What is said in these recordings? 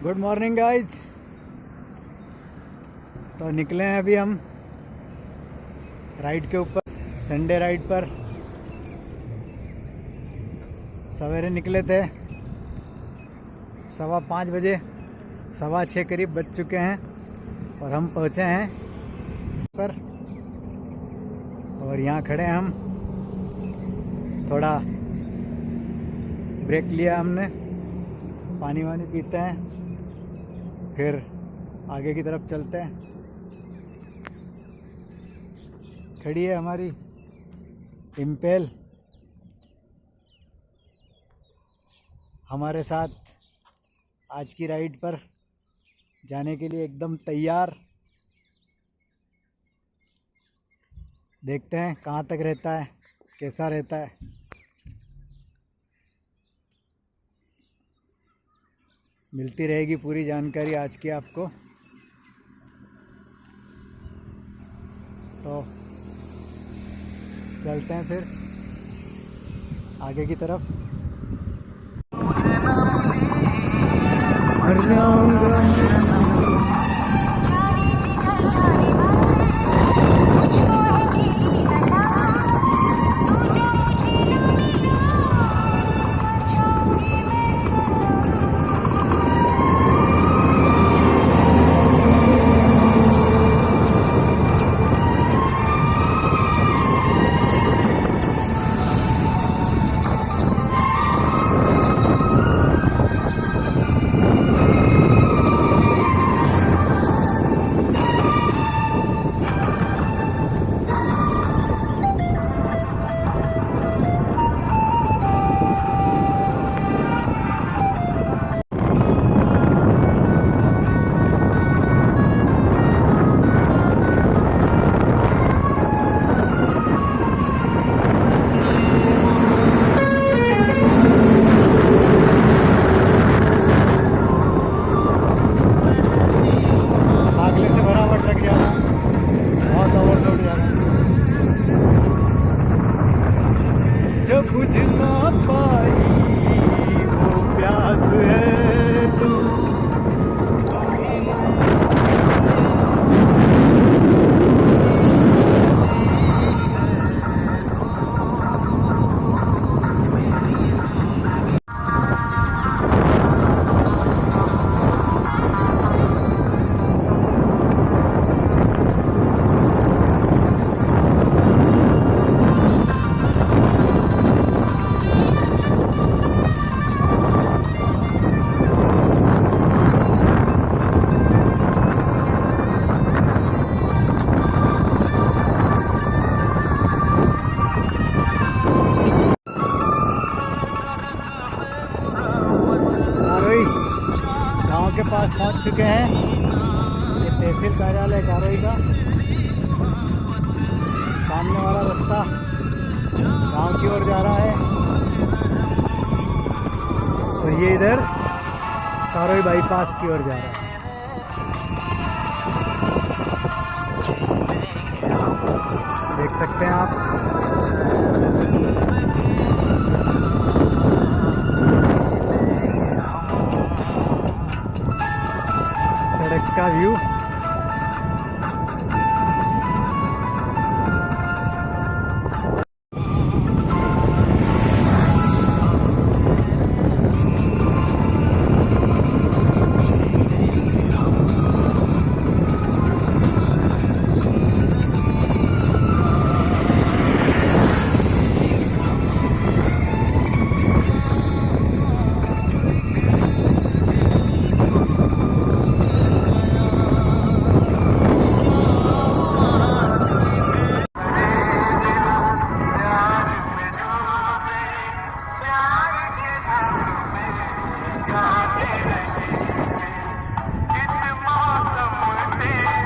Good morning guys. तो निकले हैं अभी हम राइड के ऊपर, संडे राइड पर। सवेरे निकले थे 5:15 बजे, 6:15 करीब बज चुके हैं और हम पहुँचे हैं पर। और यहाँ खड़े हैं हम, थोड़ा ब्रेक लिया हमने, पानी वानी पीते हैं, फिर आगे की तरफ चलते हैं। खड़ी है हमारी इम्पेल हमारे साथ आज की राइड पर जाने के लिए एकदम तैयार। देखते हैं कहाँ तक रहता है, कैसा रहता है। मिलती रहेगी पूरी जानकारी आज की आपको। तो चलते हैं फिर आगे की तरफ। बुझ ना पाई वो प्यास है तू। गांव के पास पहुंच चुके हैं। ये तहसील कार्यालय कारोई का सामने वाला रास्ता गांव की ओर जा रहा है और ये इधर कारोई बाईपास की ओर जा रहा है। देख सकते हैं आप। सड़क का व्यू।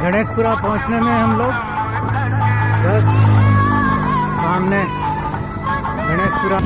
गणेशपुरा पहुंचने में हम लोग बस सामने गणेशपुरा।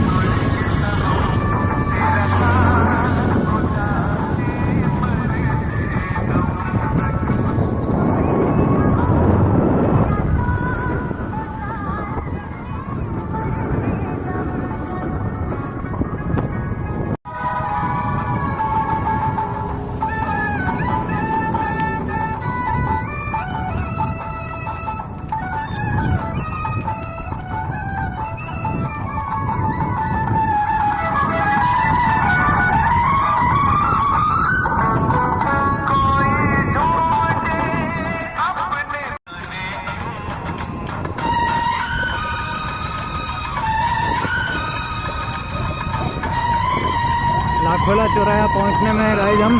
लाखोला चौराहा पहुंचने में गाइस हम,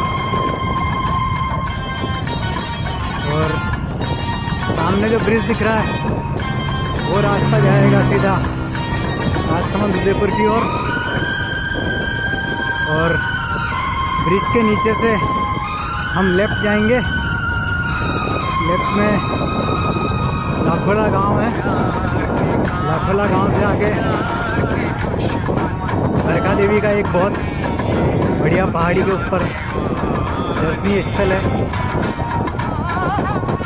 और सामने जो ब्रिज दिख रहा है वो रास्ता जाएगा सीधा राजसमंद उदयपुर की ओर, और ब्रिज के नीचे से हम लेफ्ट जाएंगे। लेफ्ट में लाखोला गांव है, लाखोला गांव से आगे बरखा देवी का एक बहुत बढ़िया पहाड़ी के ऊपर दर्शनीय स्थल है।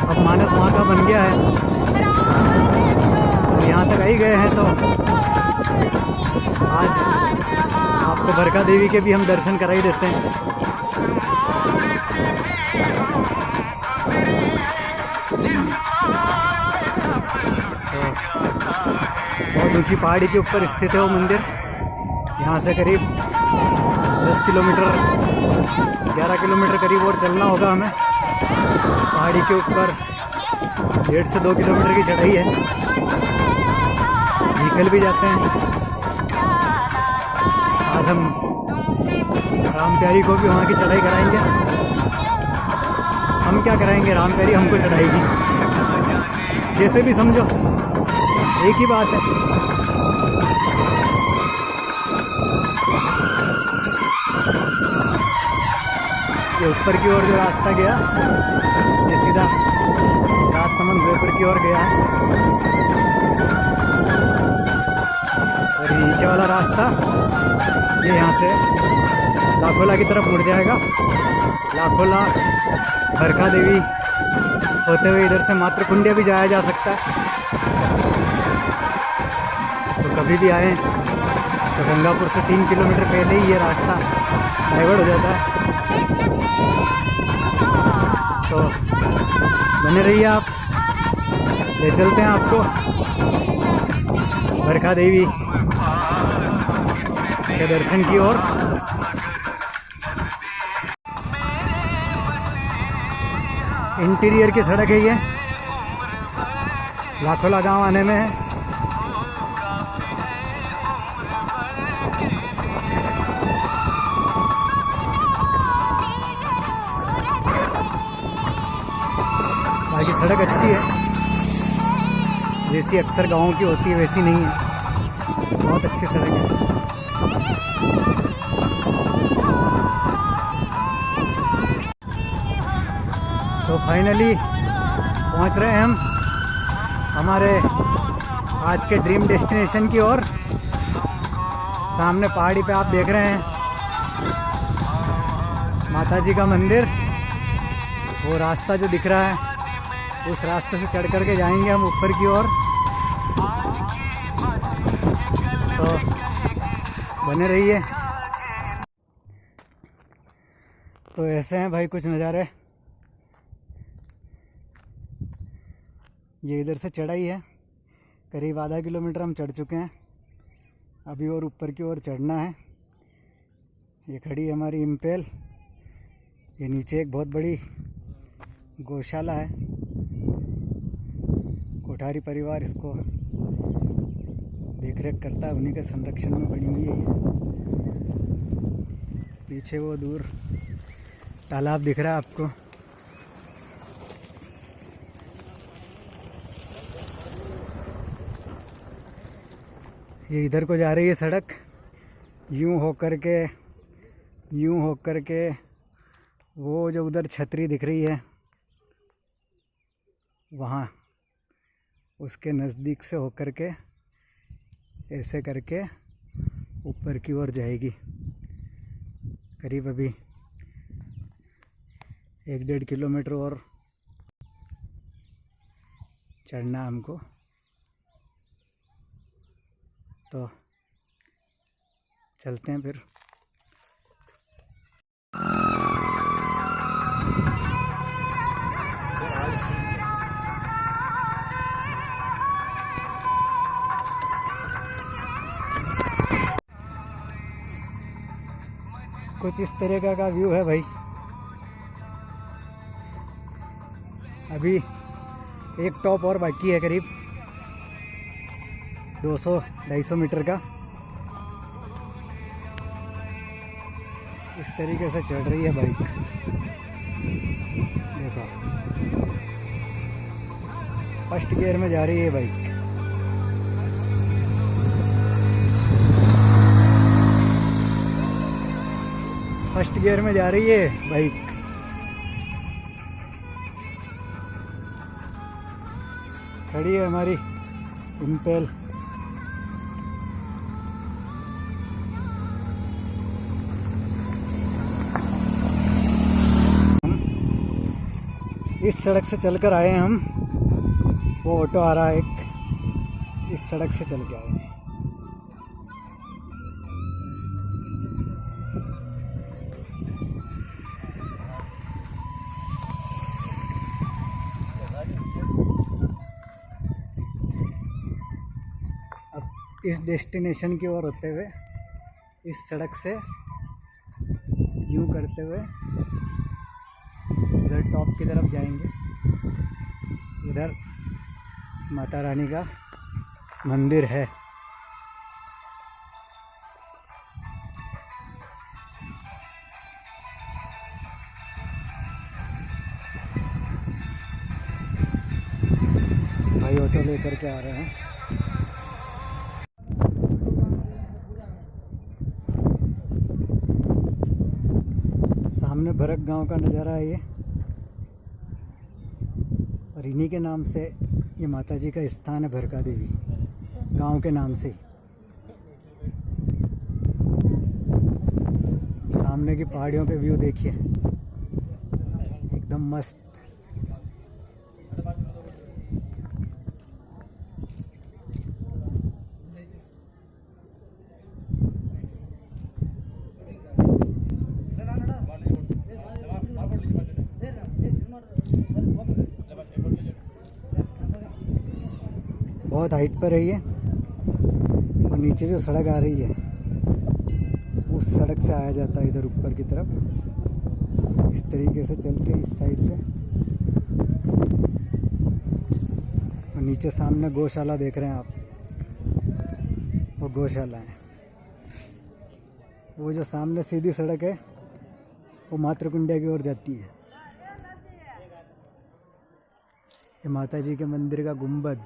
अब मानस वहाँ का बन गया है, और यहाँ तक आई गए हैं तो आज आपको बरखा देवी के भी हम दर्शन करा ही देते हैं। बहुत ऊंची पहाड़ी के ऊपर स्थित है वो मंदिर। यहाँ से करीब 10 किलोमीटर 11 किलोमीटर करीब और चलना होगा हमें। पहाड़ी के ऊपर 1.5 से 2 किलोमीटर की चढ़ाई है, निकल भी जाते हैं। आज हम राम प्यारी को भी वहाँ की चढ़ाई कराएंगे। हम क्या कराएंगे, राम प्यारी हमको चढ़ाएगी, जैसे भी समझो एक ही बात है। ये ऊपर की ओर जो रास्ता गया ये सीधा राजसमंद उदयपुर की ओर गया है, और ये नीचे वाला रास्ता ये यहाँ से लाखोला की तरफ मुड़ जाएगा। लाखोला बरखा देवी होते हुए इधर से मातृकुंडिया भी जाया जा सकता है। तो कभी भी आए तो गंगापुर से 3 किलोमीटर पहले ही ये रास्ता डाइवर्ट हो जाता है। तो बने रहिए आप, ले चलते हैं आपको बरखा देवी के दर्शन की ओर। इंटीरियर की सड़क है ये, लाखोला गांव आने में है। बाकी सड़क अच्छी है, जैसी अक्सर गाँव की होती है वैसी नहीं है, बहुत अच्छी सड़क है। तो फाइनली पहुंच रहे हैं हम हमारे आज के ड्रीम डेस्टिनेशन की ओर। सामने पहाड़ी पे आप देख रहे हैं माता जी का मंदिर, वो रास्ता जो दिख रहा है उस रास्ते से चढ़ करके जाएंगे हम ऊपर की ओर। तो बने रहिए। तो ऐसे हैं भाई कुछ नज़ारे। ये इधर से चढ़ाई है, करीब आधा किलोमीटर हम चढ़ चुके हैं, अभी और ऊपर की ओर चढ़ना है। ये खड़ी है हमारी इम्पेल। ये नीचे एक बहुत बड़ी गौशाला है, कोठारी परिवार इसको देखरेख करता है, उन्हीं के संरक्षण में बनी हुई है ये। पीछे वो दूर तालाब दिख रहा है आपको। ये इधर को जा रही है सड़क, यूं होकर के वो जो उधर छतरी दिख रही है वहाँ, उसके नज़दीक से होकर के ऐसे करके ऊपर की ओर जाएगी। करीब अभी 1-1.5 किलोमीटर और चढ़ना हमको। तो चलते हैं फिर। कुछ इस तरह का व्यू है भाई। अभी एक टॉप और बाकी है, करीब 200-250 मीटर का। इस तरीके से चढ़ रही है बाइक। देखो फर्स्ट गियर में जा रही है बाइक। फर्स्ट गियर में जा रही है बाइक। खड़ी है हमारी इम्पेल। इस सड़क से चलकर आए हैं हम। वो ऑटो आ रहा है एक, इस सड़क से चल के आए हैं। अब इस डेस्टिनेशन की ओर होते हुए इस सड़क से यूं करते हुए उधर टॉप की तरफ जाएंगे। उधर माता रानी का मंदिर है। भाई ऑटो लेकर के आ रहे हैं। सामने भरक गांव का नज़ारा है ये, और इन्हीं के नाम से ये माता जी का स्थान है, भरका देवी गांव के नाम से। सामने की पहाड़ियों के व्यू देखिए, एकदम मस्त। बहुत हाइट पर है ये, और नीचे जो सड़क आ रही है उस सड़क से आया जाता है इधर ऊपर की तरफ। इस तरीके से चल के इस साइड से, और नीचे सामने गौशाला देख रहे हैं आप, वो गौशाला है। वो जो सामने सीधी सड़क है वो मातृकुंडिया की ओर जाती है। ये माता जी के मंदिर का गुंबद।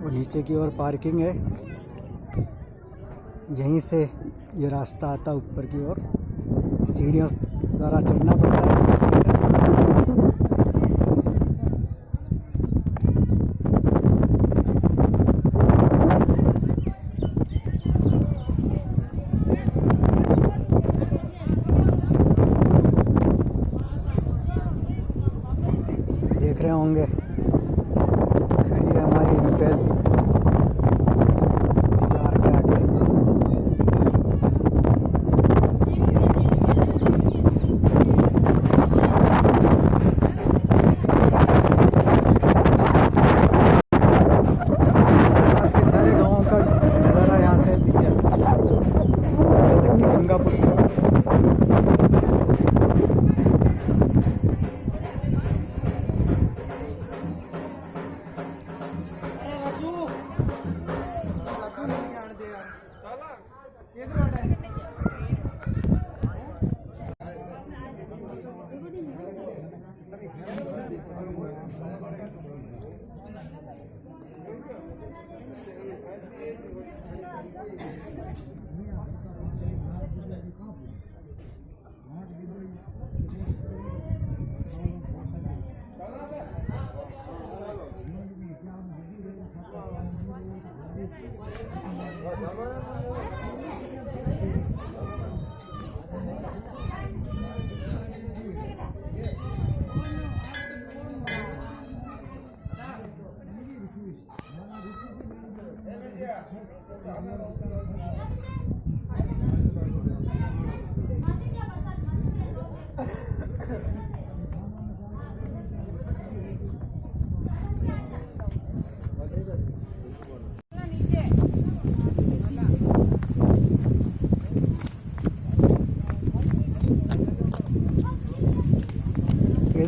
और नीचे की ओर पार्किंग है। यहीं से ये रास्ता आता ऊपर की ओर, सीढ़ियों द्वारा चढ़ना पड़ता है। देख रहे होंगे खड़ी है हमारी इम्पेल कार के आगे। आसपास के सारे गांवों का नज़ारा यहाँ से दिख जाता है, यहाँ तक कि गंगापुर तक।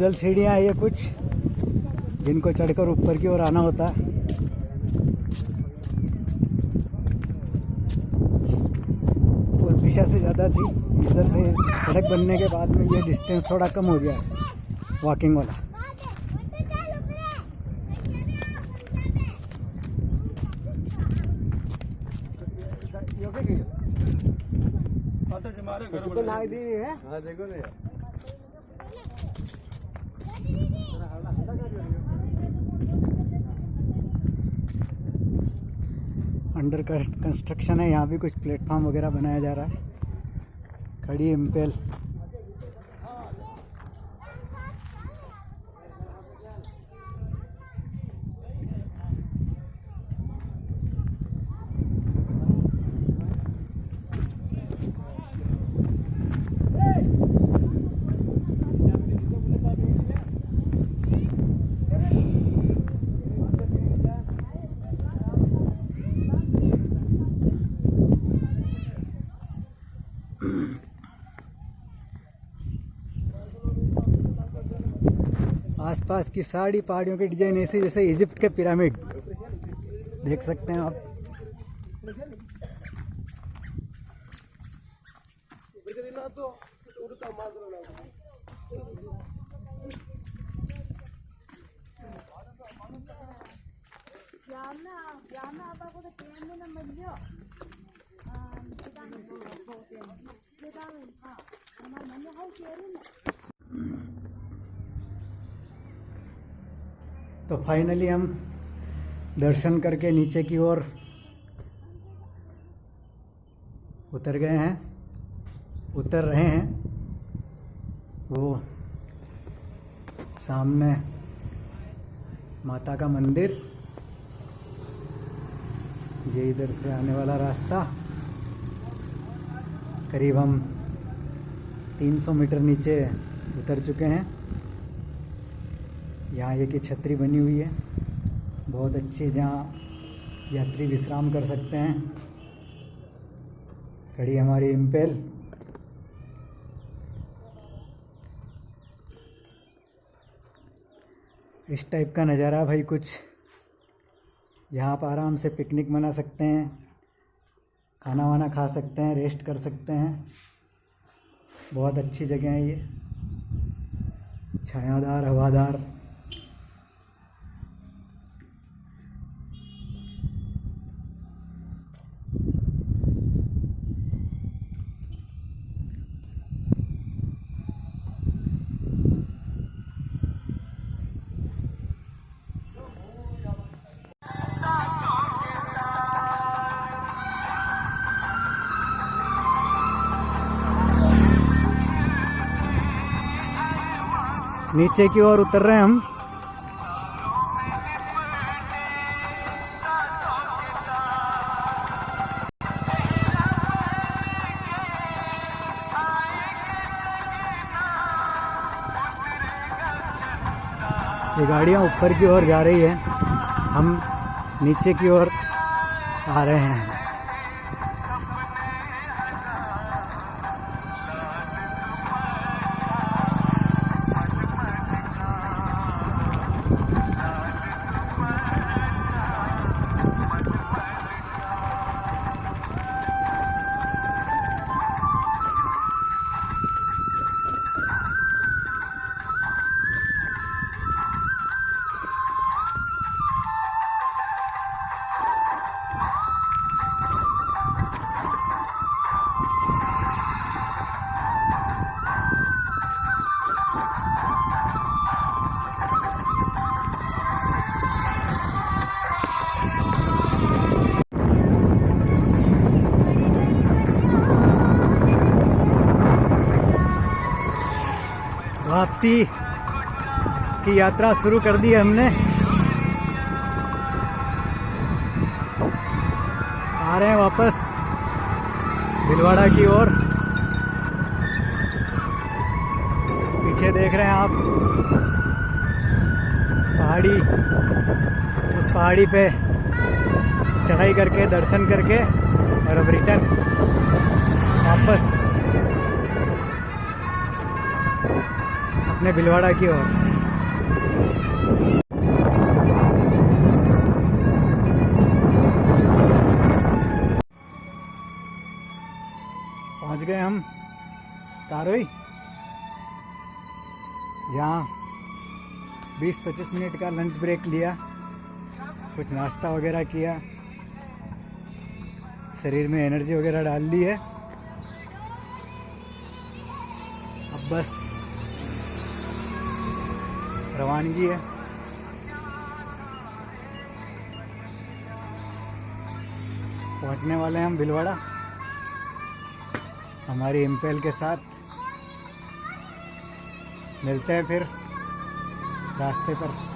पैदल सीढ़ियाँ हैं ये कुछ, जिनको चढ़कर ऊपर की ओर आना होता है। उस दिशा से ज़्यादा थी, इधर से सड़क बनने के बाद में ये डिस्टेंस थोड़ा कम हो गया है वॉकिंग वाला। देखो ना अंडर कंस्ट्रक्शन है, यहाँ भी कुछ प्लेटफॉर्म वगैरह बनाया जा रहा है। खड़ी इम्पेल आसपास की सारी पहाड़ियों की डिजाइन ऐसी जैसे इजिप्ट के पिरामिड देख सकते हैं आप। तो फाइनली हम दर्शन करके नीचे की ओर उतर गए हैं, उतर रहे हैं। वो सामने माता का मंदिर, ये इधर से आने वाला रास्ता। करीब हम 300 मीटर नीचे उतर चुके हैं। यहाँ एक छतरी बनी हुई है बहुत अच्छी, जहाँ यात्री विश्राम कर सकते हैं। खड़ी हमारी इम्पेल। इस टाइप का नज़ारा भाई कुछ, यहाँ आप आराम से पिकनिक मना सकते हैं, खाना वाना खा सकते हैं, रेस्ट कर सकते हैं। बहुत अच्छी जगह है ये, छायादार, हवादार। नीचे की ओर उतर रहे हैं हम। ये गाड़ियाँ ऊपर की ओर जा रही है, हम नीचे की ओर आ रहे हैं। वापसी की यात्रा शुरू कर दी है हमने। आ रहे हैं वापस भीलवाड़ा की ओर। पीछे देख रहे हैं आप पहाड़ी, उस पहाड़ी पे चढ़ाई करके दर्शन करके और अब रिटर्न वापस अपने भीलवाड़ा की ओर। पहुंच गए हम कारोई। यहाँ 20-25 मिनट का लंच ब्रेक लिया, कुछ नाश्ता वगैरह किया, शरीर में एनर्जी वगैरह डाल ली है। अब बस रवानगी है। पहुंचने वाले हैं हम भीलवाड़ा हमारी इम्पेल के साथ। मिलते हैं फिर रास्ते पर।